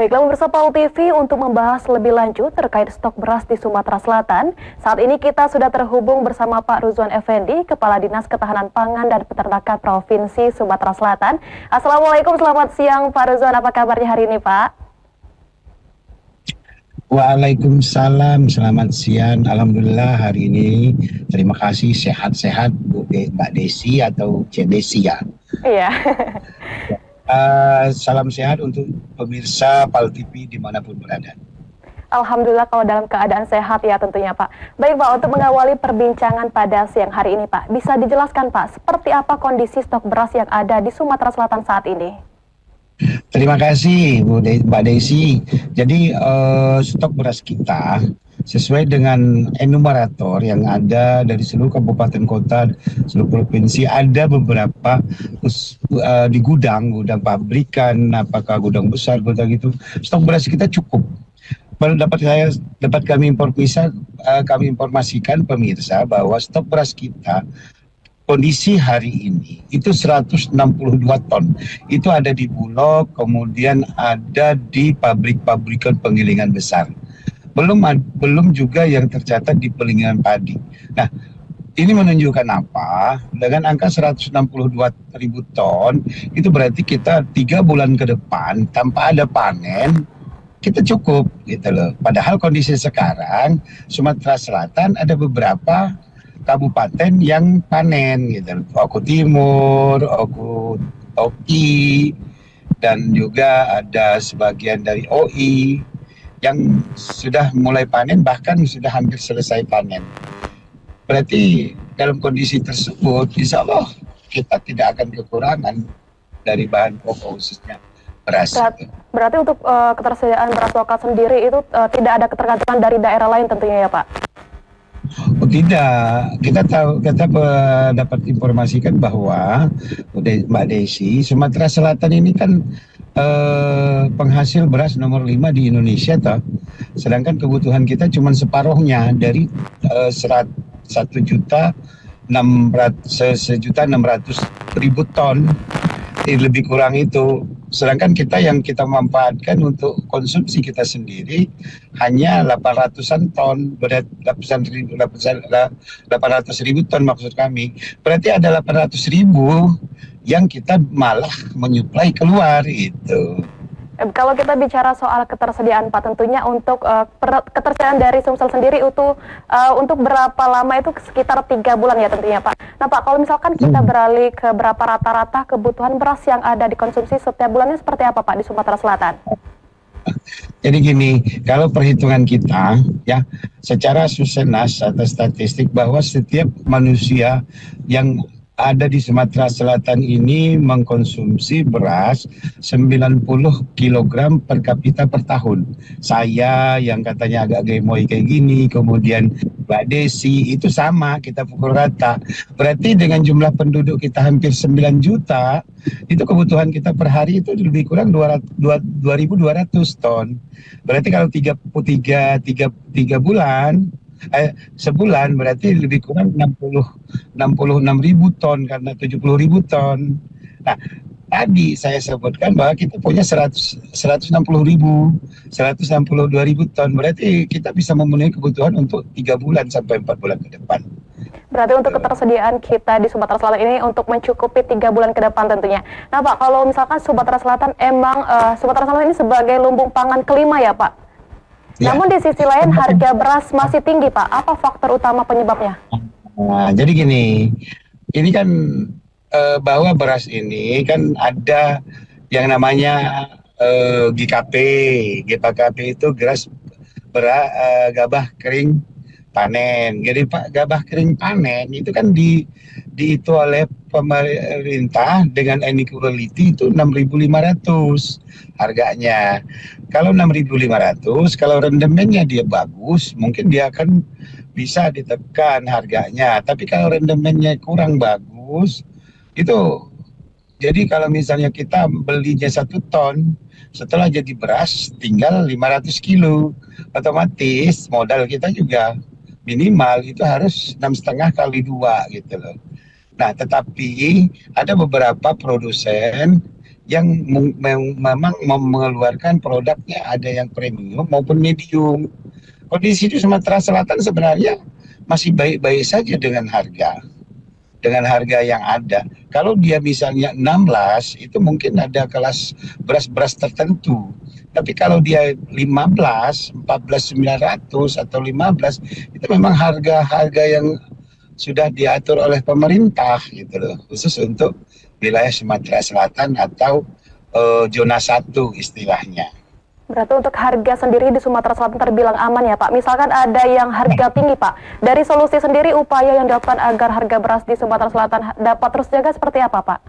Baiklah pemirsa PAL TV, untuk membahas lebih lanjut terkait stok beras di Sumatera Selatan, saat ini kita sudah terhubung bersama Pak Ruzwan Effendi, Kepala Dinas Ketahanan Pangan dan Peternakan Provinsi Sumatera Selatan. Assalamualaikum, selamat siang Pak Ruzwan, apa kabarnya hari ini Pak? Waalaikumsalam, selamat siang. Alhamdulillah hari ini terima kasih sehat-sehat Mbak Desi atau Cik Desi ya. Iya. Salam sehat untuk pemirsa PAL TV dimanapun berada. Alhamdulillah kalau dalam keadaan sehat ya tentunya Pak. Baik Pak, untuk mengawali perbincangan pada siang hari ini Pak, bisa dijelaskan Pak, seperti apa kondisi stok beras yang ada di Sumatera Selatan saat ini? Terima kasih Mbak Desi. Jadi stok beras kita sesuai dengan enumerator yang ada dari seluruh kabupaten kota, seluruh provinsi, ada beberapa di gudang pabrikan, apakah gudang besar, gudang itu, stok beras kita cukup. Baru dapat kami informasikan pemirsa bahwa stok beras kita kondisi hari ini itu 162 ton. Itu ada di Bulog, kemudian ada di pabrik-pabrikan penggilingan besar. Belum juga yang tercatat di penggilingan padi. Nah, ini menunjukkan apa? Dengan angka 162.000 ton, itu berarti kita 3 bulan ke depan tanpa ada panen, kita cukup gitu loh. Padahal kondisi sekarang Sumatera Selatan ada beberapa kabupaten yang panen gitu. Oku Timur, Oki, dan juga ada sebagian dari OI yang sudah mulai panen, bahkan sudah hampir selesai panen. Berarti dalam kondisi tersebut, insya Allah kita tidak akan kekurangan dari bahan pokok khususnya beras. Berarti untuk ketersediaan beras lokal sendiri itu tidak ada ketergantungan dari daerah lain tentunya ya Pak? Oh tidak, kita dapat informasikan bahwa Mbak Desi, Sumatera Selatan ini kan penghasil beras nomor 5 di Indonesia toh. Sedangkan kebutuhan kita cuma separuhnya dari 1.600.000 ton, lebih kurang itu. Sedangkan kita manfaatkan untuk konsumsi kita sendiri hanya 800-an ton, 800.000 ton maksud kami. Berarti ada 800.000 yang kita malah menyuplai keluar itu. Kalau kita bicara soal ketersediaan Pak, tentunya untuk ketersediaan dari Sumsel sendiri itu untuk berapa lama itu sekitar 3 bulan ya tentunya Pak. Nah Pak, kalau misalkan kita beralih ke berapa rata-rata kebutuhan beras yang ada dikonsumsi setiap bulannya seperti apa Pak di Sumatera Selatan? Jadi gini, kalau perhitungan kita ya secara Susenas atau statistik bahwa setiap manusia yang ada di Sumatera Selatan ini mengkonsumsi beras 90 kg per kapita per tahun. Saya yang katanya agak gemoy kayak gini, kemudian Mbak Desi, itu sama, kita pukul rata. Berarti dengan jumlah penduduk kita hampir 9 juta, itu kebutuhan kita per hari itu lebih kurang 2.200 ton. Berarti kalau 3 bulan, sebulan berarti lebih kurang 66.000 ton karena 70.000 ton. Nah, tadi saya sebutkan bahwa kita punya 162.000 ton, berarti kita bisa memenuhi kebutuhan untuk 3 bulan sampai 4 bulan ke depan. Berarti untuk ketersediaan kita di Sumatera Selatan ini untuk mencukupi 3 bulan ke depan tentunya. Nah Pak, kalau misalkan Sumatera Selatan emang Sumatera Selatan ini sebagai lumbung pangan kelima ya Pak. Ya. Namun di sisi lain harga beras masih tinggi Pak. Apa faktor utama penyebabnya? Nah, jadi gini, ini kan bahwa beras ini kan ada yang namanya GKP. GKP itu gabah kering panen. Jadi gabah kering panen itu kan itu oleh pemerintah dengan inequality itu 6.500 harganya. Kalau 6.500, kalau rendemennya dia bagus, mungkin dia akan bisa ditekan harganya. Tapi kalau rendemennya kurang bagus, itu jadi kalau misalnya kita belinya 1 ton, setelah jadi beras tinggal 500 kilo, otomatis modal kita juga minimal itu harus 6,5 kali 2 gitu loh. Nah, tetapi ada beberapa produsen yang memang mengeluarkan produknya ada yang premium maupun medium. Kondisi di Sumatera Selatan sebenarnya masih baik-baik saja dengan harga yang ada. Kalau dia misalnya 16, itu mungkin ada kelas beras-beras tertentu. Tapi kalau dia 15, 14.900 atau 15, itu memang harga-harga yang sudah diatur oleh pemerintah gitu loh, khusus untuk wilayah Sumatera Selatan atau zona 1 istilahnya. Berarti untuk harga sendiri di Sumatera Selatan terbilang aman ya Pak. Misalkan ada yang harga tinggi Pak. Dari solusi sendiri upaya yang dilakukan agar harga beras di Sumatera Selatan dapat terus jaga seperti apa Pak?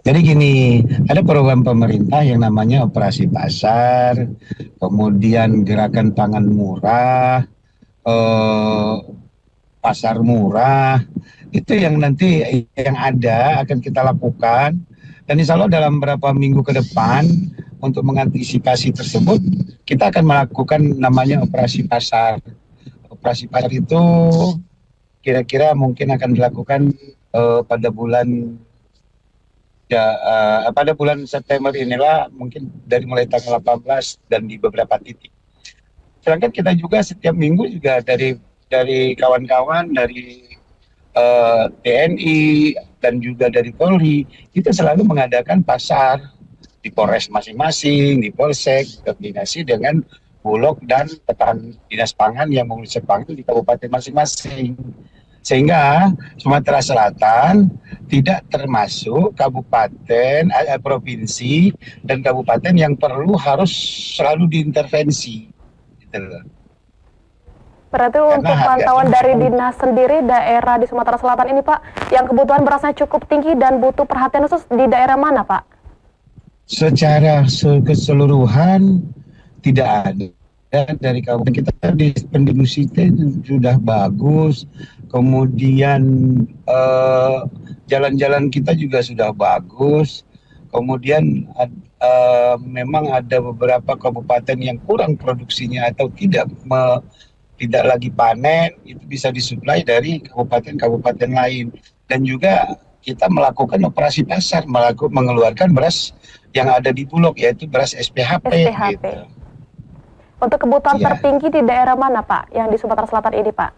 Jadi gini, ada program pemerintah yang namanya operasi pasar, kemudian gerakan pangan murah, eh, pasar murah, itu yang nanti yang ada akan kita lakukan. Dan insya Allah dalam beberapa minggu ke depan untuk mengantisipasi tersebut, kita akan melakukan namanya operasi pasar. Operasi pasar itu kira-kira mungkin akan dilakukan pada pada bulan September inilah, mungkin dari mulai tanggal 18 dan di beberapa titik. Sedangkan kita juga setiap minggu juga dari kawan-kawan dari TNI dan juga dari Polri, kita selalu mengadakan pasar di Polres masing-masing, di Polsek, koordinasi dengan Bulog dan Dinas Pangan yang mengurus pangan di kabupaten masing-masing. Sehingga Sumatera Selatan tidak termasuk kabupaten, provinsi dan kabupaten yang perlu harus selalu diintervensi. Gitu loh. Berarti untuk pantauan dari dinas sendiri daerah di Sumatera Selatan ini Pak, yang kebutuhan berasnya cukup tinggi dan butuh perhatian khusus di daerah mana Pak? Secara keseluruhan tidak ada. Dari kabupaten kita di pendistribusi sudah bagus, kemudian jalan-jalan kita juga sudah bagus, kemudian memang ada beberapa kabupaten yang kurang produksinya atau tidak lagi panen, itu bisa disuplai dari kabupaten-kabupaten lain. Dan juga kita melakukan operasi pasar, mengeluarkan beras yang ada di Bulog, yaitu beras SPHP. Gitu. Untuk kebutuhan tertinggi di daerah mana Pak, yang di Sumatera Selatan ini Pak?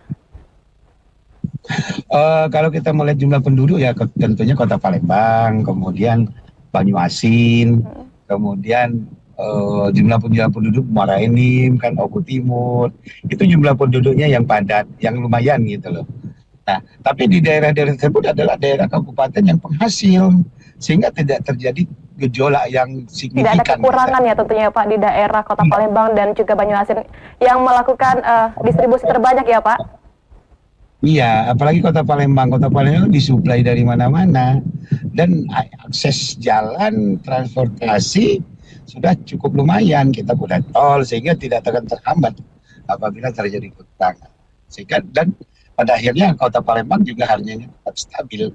Kalau kita melihat jumlah penduduk ya tentunya Kota Palembang, kemudian Banyuasin, kemudian jumlah penduduk Muara Enim, kan Oku Timur, itu jumlah penduduknya yang padat, yang lumayan gitu loh. Nah, tapi di daerah-daerah tersebut adalah daerah kabupaten yang penghasil, sehingga tidak terjadi gejolak yang signifikan. Tidak ada kekurangan ya tentunya Pak di daerah Kota Palembang dan juga Banyuasin yang melakukan distribusi terbanyak ya Pak? Iya, apalagi Kota Palembang disuplai dari mana-mana dan akses jalan transportasi sudah cukup lumayan, kita punya tol sehingga tidak akan terhambat apabila terjadi kekurangan. Sehingga dan pada akhirnya Kota Palembang juga harganya tetap stabil.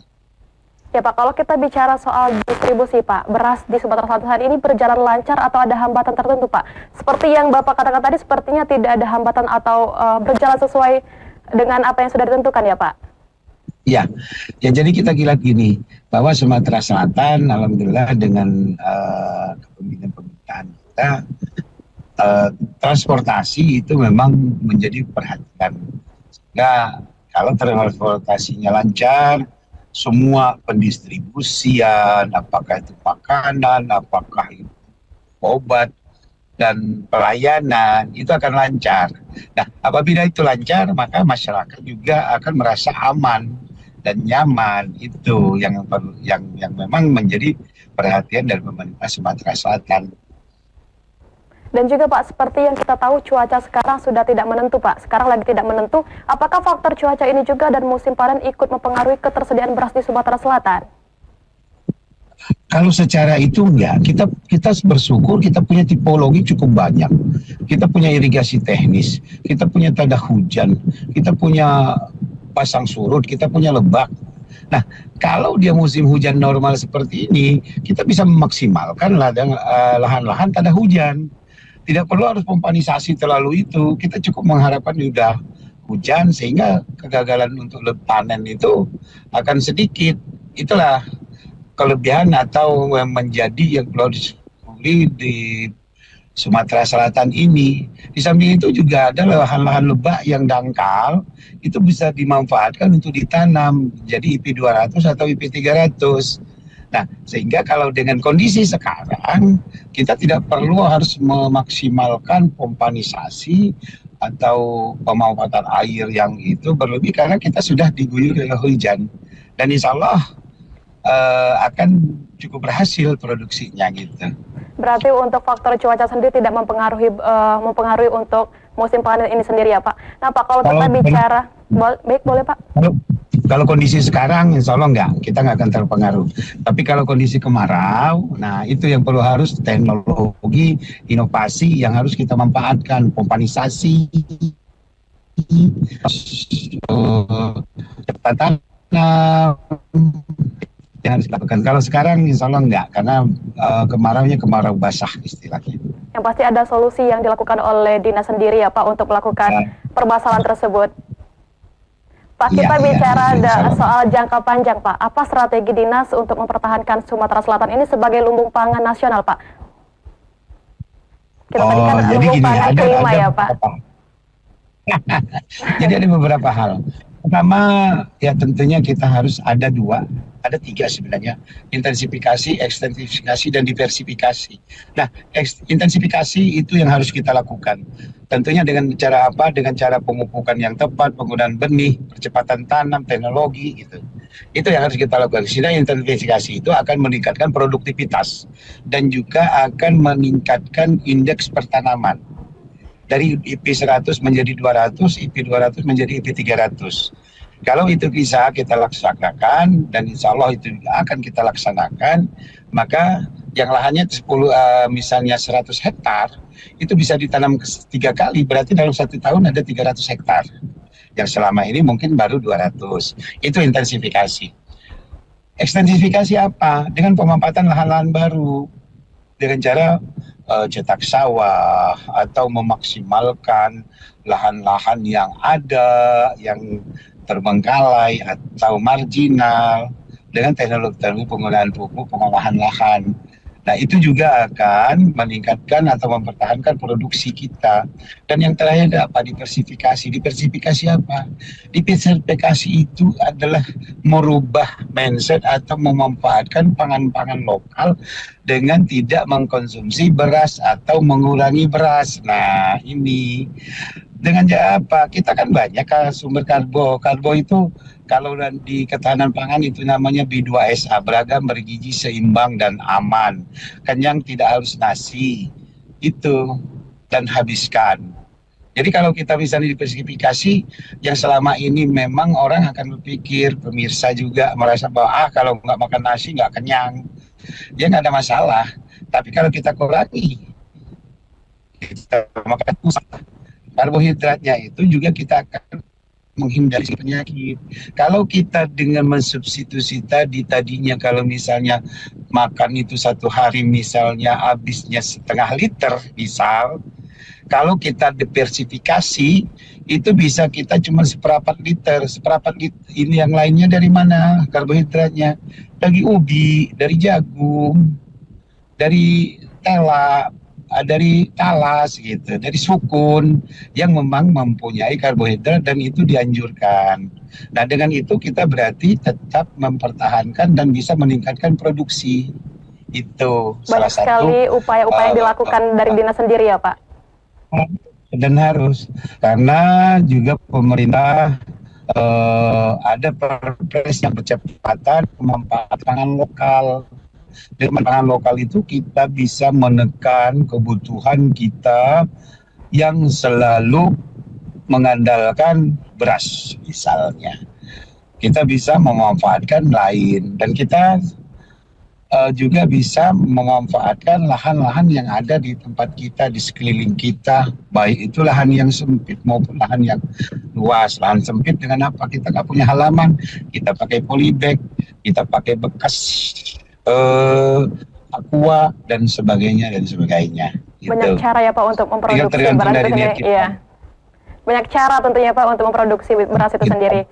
Ya Pak, kalau kita bicara soal distribusi Pak, beras di Sumatera Selatan saat ini berjalan lancar atau ada hambatan tertentu Pak? Seperti yang Bapak katakan tadi, sepertinya tidak ada hambatan atau berjalan sesuai dengan apa yang sudah ditentukan ya Pak? Ya jadi kita lihat gini, bahwa Sumatera Selatan alhamdulillah dengan kepemimpinan kita, transportasi itu memang menjadi perhatian. Sehingga kalau transportasinya lancar, semua pendistribusian, apakah itu makanan, apakah itu obat, dan pelayanan, itu akan lancar. Nah, apabila itu lancar, maka masyarakat juga akan merasa aman dan nyaman. Itu yang memang menjadi perhatian dari pemerintah Sumatera Selatan. Dan juga Pak, seperti yang kita tahu cuaca sekarang sudah tidak menentu Pak. Sekarang lagi tidak menentu. Apakah faktor cuaca ini juga dan musim panen ikut mempengaruhi ketersediaan beras di Sumatera Selatan? Kalau secara itu enggak, kita bersyukur kita punya tipologi cukup banyak. Kita punya irigasi teknis, kita punya tanda hujan, kita punya pasang surut, kita punya lebak. Nah, kalau dia musim hujan normal seperti ini, kita bisa memaksimalkan lahan-lahan tanda hujan. Tidak perlu harus pompanisasi terlalu itu. Kita cukup mengharapkan sudah hujan sehingga kegagalan untuk panen itu akan sedikit. Itulah kelebihan atau menjadi yang perlu disyukuri di Sumatera Selatan ini. Di samping itu juga ada lahan-lahan lebak yang dangkal, itu bisa dimanfaatkan untuk ditanam jadi IP 200 atau IP 300. Nah, sehingga kalau dengan kondisi sekarang, kita tidak perlu harus memaksimalkan pompanisasi atau pemanfaatan air yang itu berlebih karena kita sudah diguyur oleh hujan. Dan insya Allah akan cukup berhasil produksinya gitu. Berarti untuk faktor cuaca sendiri tidak mempengaruhi untuk musim panen ini sendiri ya Pak. Nah Pak, kalau kita bicara, baik boleh Pak. Kalau kondisi sekarang, insya Allah kita nggak akan terpengaruh. Tapi kalau kondisi kemarau, nah itu yang perlu harus teknologi, inovasi yang harus kita manfaatkan, pompanisasi, cepat tanam, yang harus dilakukan. Kalau sekarang insya Allah enggak, karena kemaraunya kemarau basah istilahnya. Yang pasti ada solusi yang dilakukan oleh dinas sendiri ya Pak untuk melakukan permasalahan tersebut. Pak, kita bicara soal jangka panjang Pak. Apa strategi dinas untuk mempertahankan Sumatera Selatan ini sebagai lumbung pangan nasional Pak? Kita tadi kan lumbung pangan kelima ya Pak. Jadi ada beberapa hal. Pertama, ya tentunya kita harus ada tiga sebenarnya, intensifikasi, ekstensifikasi, dan diversifikasi. Nah, intensifikasi itu yang harus kita lakukan. Tentunya dengan cara apa? Dengan cara pemupukan yang tepat, penggunaan benih, percepatan tanam, teknologi, gitu. Itu yang harus kita lakukan. Sehingga intensifikasi itu akan meningkatkan produktivitas dan juga akan meningkatkan indeks pertanaman. Dari IP 100 menjadi 200, IP 200 menjadi IP 300. Kalau itu bisa kita laksanakan, dan insya Allah itu akan kita laksanakan, maka yang lahannya misalnya 100 hektar, itu bisa ditanam 3 kali, berarti dalam 1 tahun ada 300 hektar. Yang selama ini mungkin baru 200. Itu intensifikasi. Ekstensifikasi apa? Dengan pemanfaatan lahan-lahan baru. Dengan cara cetak sawah atau memaksimalkan lahan-lahan yang ada, yang terbengkalai atau marginal dengan teknologi penggunaan pupuk pengolahan lahan. Nah, itu juga akan meningkatkan atau mempertahankan produksi kita. Dan yang terakhir apa? Diversifikasi. Diversifikasi apa? Diversifikasi itu adalah merubah mindset atau memanfaatkan pangan-pangan lokal dengan tidak mengkonsumsi beras atau mengurangi beras. Nah, ini dengan apa? Kita kan banyak sumber karbo. Karbo itu kalau di ketahanan pangan itu namanya B2SA, beragam, bergizi, seimbang, dan aman. Kenyang, tidak harus nasi. Itu, dan habiskan. Jadi kalau kita misalnya diversifikasi, yang selama ini memang orang akan berpikir, pemirsa juga merasa bahwa kalau nggak makan nasi nggak kenyang. Ya nggak ada masalah. Tapi kalau kita kurangi, kita makan karbohidratnya itu juga kita akan menghindari penyakit. Kalau kita dengan mensubstitusi tadinya kalau misalnya makan itu 1 hari misalnya habisnya 1/2 liter misal, kalau kita diversifikasi itu bisa kita cuma 1/4 liter. 1/4 liter ini yang lainnya dari mana karbohidratnya? Dari ubi, dari jagung, dari tela, dari talas gitu, dari sukun yang memang mempunyai karbohidrat dan itu dianjurkan. Nah, dengan itu kita berarti tetap mempertahankan dan bisa meningkatkan produksi. Itu salah satu. Banyak sekali upaya-upaya yang dilakukan dari dinas sendiri ya Pak. Dan harus, karena juga pemerintah ada perpres yang bercepatan pemanfaatan pangan lokal. Dengan pangan lokal itu kita bisa menekan kebutuhan kita yang selalu mengandalkan beras misalnya. Kita bisa memanfaatkan lain dan kita juga bisa memanfaatkan lahan-lahan yang ada di tempat kita, di sekeliling kita, baik itu lahan yang sempit maupun lahan yang luas. Lahan sempit dengan apa? Kita nggak punya halaman, kita pakai polybag, kita pakai bekas aqua dan sebagainya. Gitu. Banyak cara ya Pak untuk memproduksi beras itu sendiri. Iya. Banyak cara tentunya Pak untuk memproduksi beras itu sendiri.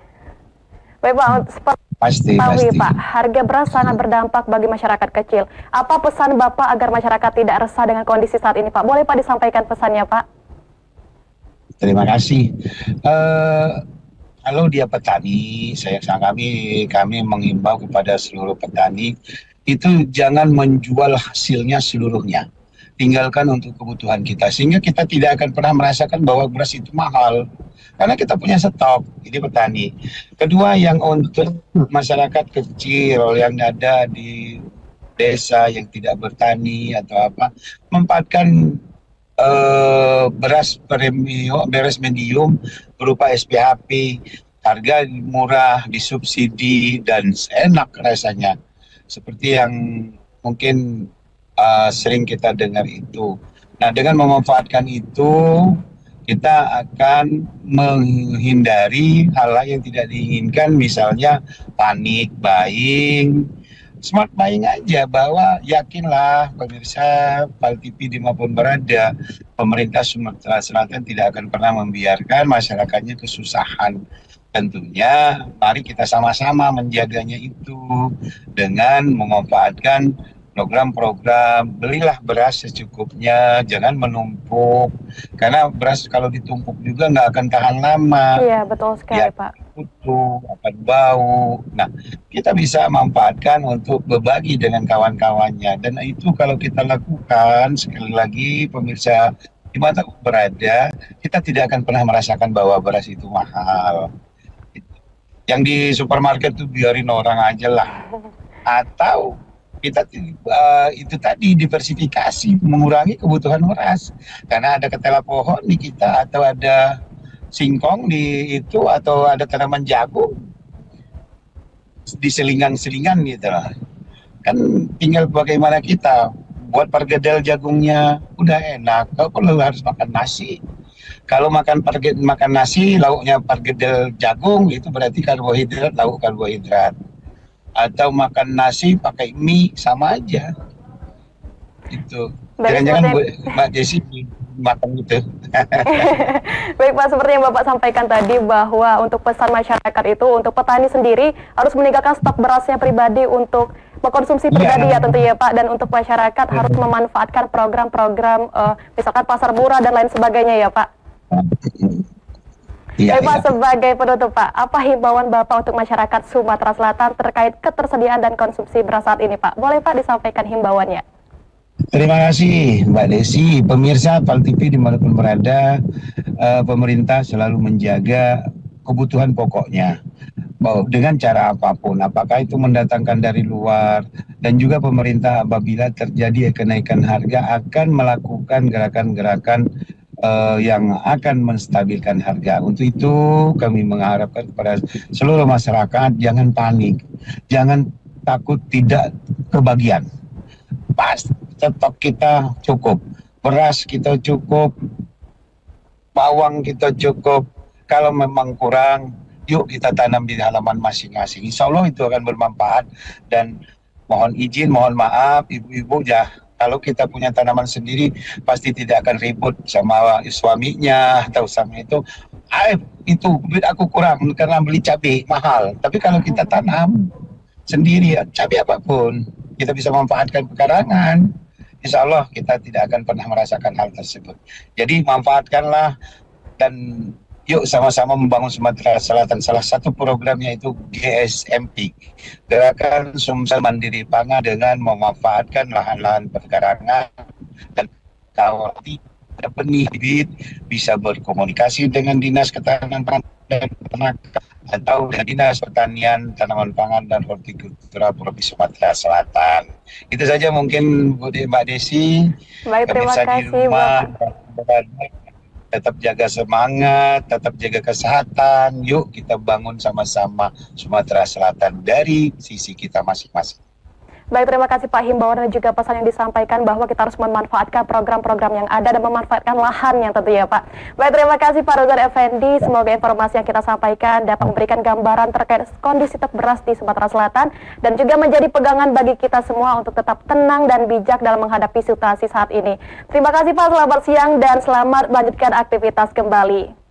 Baik Pak, Pasti, Tahu pasti. Pak, harga beras sangat berdampak bagi masyarakat kecil. Apa pesan Bapak agar masyarakat tidak resah dengan kondisi saat ini Pak? Boleh Pak disampaikan pesannya Pak? Terima kasih. Eh, Kalau dia petani, kami mengimbau kepada seluruh petani itu jangan menjual hasilnya seluruhnya. Tinggalkan untuk kebutuhan kita sehingga kita tidak akan pernah merasakan bahwa beras itu mahal karena kita punya stok. Ini petani. Kedua, yang untuk masyarakat kecil yang ada di desa yang tidak bertani atau apa, memanfaatkan beras medium berupa SPHP, harga murah, disubsidi dan enak rasanya. Seperti yang mungkin sering kita dengar itu. Nah, dengan memanfaatkan itu kita akan menghindari hal-hal yang tidak diinginkan, misalnya panik buying, smart buying aja, bahwa yakinlah pemirsa Pal TV dimanapun berada, pemerintah Sumatera Selatan tidak akan pernah membiarkan masyarakatnya kesusahan. Tentunya mari kita sama-sama menjaganya itu dengan memanfaatkan program-program. Belilah beras secukupnya, jangan menumpuk, karena beras kalau ditumpuk juga nggak akan tahan lama. Iya, betul sekali Ya, Pak. kutu, akan bau. Nah, kita bisa manfaatkan untuk berbagi dengan kawan-kawannya. Dan itu kalau kita lakukan, sekali lagi pemirsa di mana berada, kita tidak akan pernah merasakan bahwa beras itu mahal. Yang di supermarket itu biarin orang aja lah. Atau kita itu tadi diversifikasi, mengurangi kebutuhan beras. Karena ada ketela pohon di kita, atau ada singkong di itu, atau ada tanaman jagung di selingan-selingan gitu lah. Kan tinggal bagaimana kita buat pergedel jagungnya, udah enak. Kau perlu harus makan nasi. Kalau makan nasi, lauknya pergedel jagung, itu berarti karbohidrat, lauk karbohidrat. Atau makan nasi pakai mie, sama aja. Itu. Jangan-jangan Mbak Desi makan itu. Baik Pak, seperti yang Bapak sampaikan tadi bahwa untuk pesan masyarakat itu, untuk petani sendiri harus meninggalkan stok berasnya pribadi untuk mengkonsumsi pribadi ya tentunya Pak, dan untuk masyarakat harus memanfaatkan program-program misalkan pasar murah dan lain sebagainya ya Pak. Iya, Pak, sebagai penutup Pak, apa himbauan Bapak untuk masyarakat Sumatera Selatan terkait ketersediaan dan konsumsi beras saat ini Pak? Boleh Pak disampaikan himbauannya? Terima kasih Mbak Desi. Pemirsa Pal TV dimanapun berada, pemerintah selalu menjaga kebutuhan pokoknya dengan cara apapun, apakah itu mendatangkan dari luar, dan juga pemerintah apabila terjadi kenaikan harga akan melakukan gerakan-gerakan yang akan menstabilkan harga. Untuk itu kami mengharapkan kepada seluruh masyarakat jangan panik, jangan takut tidak kebagian. Pasti stok kita cukup, beras kita cukup, bawang kita cukup. Kalau memang kurang, yuk kita tanam di halaman masing-masing. Insya Allah itu akan bermanfaat. Dan mohon izin, mohon maaf ibu-ibu, kalau kita punya tanaman sendiri pasti tidak akan ribut sama suaminya atau sama itu. Itu duit aku kurang karena beli cabai mahal. Tapi kalau kita tanam sendiri, cabai apapun, kita bisa manfaatkan pekarangan. Insya Allah kita tidak akan pernah merasakan hal tersebut. Jadi manfaatkanlah, dan yuk sama-sama membangun Sumatera Selatan. Salah satu programnya itu GSMP, Gerakan Sumsel Mandiri Pangan, dengan memanfaatkan lahan-lahan pekarangan. Dan kalau ada benih bibit, bisa berkomunikasi dengan Dinas Ketahanan Pangan dan Peternakan atau dengan Dinas Pertanian, Tanaman Pangan dan Hortikultura Provinsi Sumatera Selatan. Itu saja mungkin Mbak Desi. Baik, terima kasih Bapak. Tetap jaga semangat, tetap jaga kesehatan. Yuk kita bangun sama-sama Sumatera Selatan dari sisi kita masing-masing. Baik, terima kasih Pak, himbauan dan juga pesan yang disampaikan bahwa kita harus memanfaatkan program-program yang ada dan memanfaatkan lahan yang tentunya Pak. Baik, terima kasih Pak Rozan Effendi. Semoga informasi yang kita sampaikan dapat memberikan gambaran terkait kondisi stok beras di Sumatera Selatan dan juga menjadi pegangan bagi kita semua untuk tetap tenang dan bijak dalam menghadapi situasi saat ini. Terima kasih Pak, selamat siang dan selamat melanjutkan aktivitas kembali.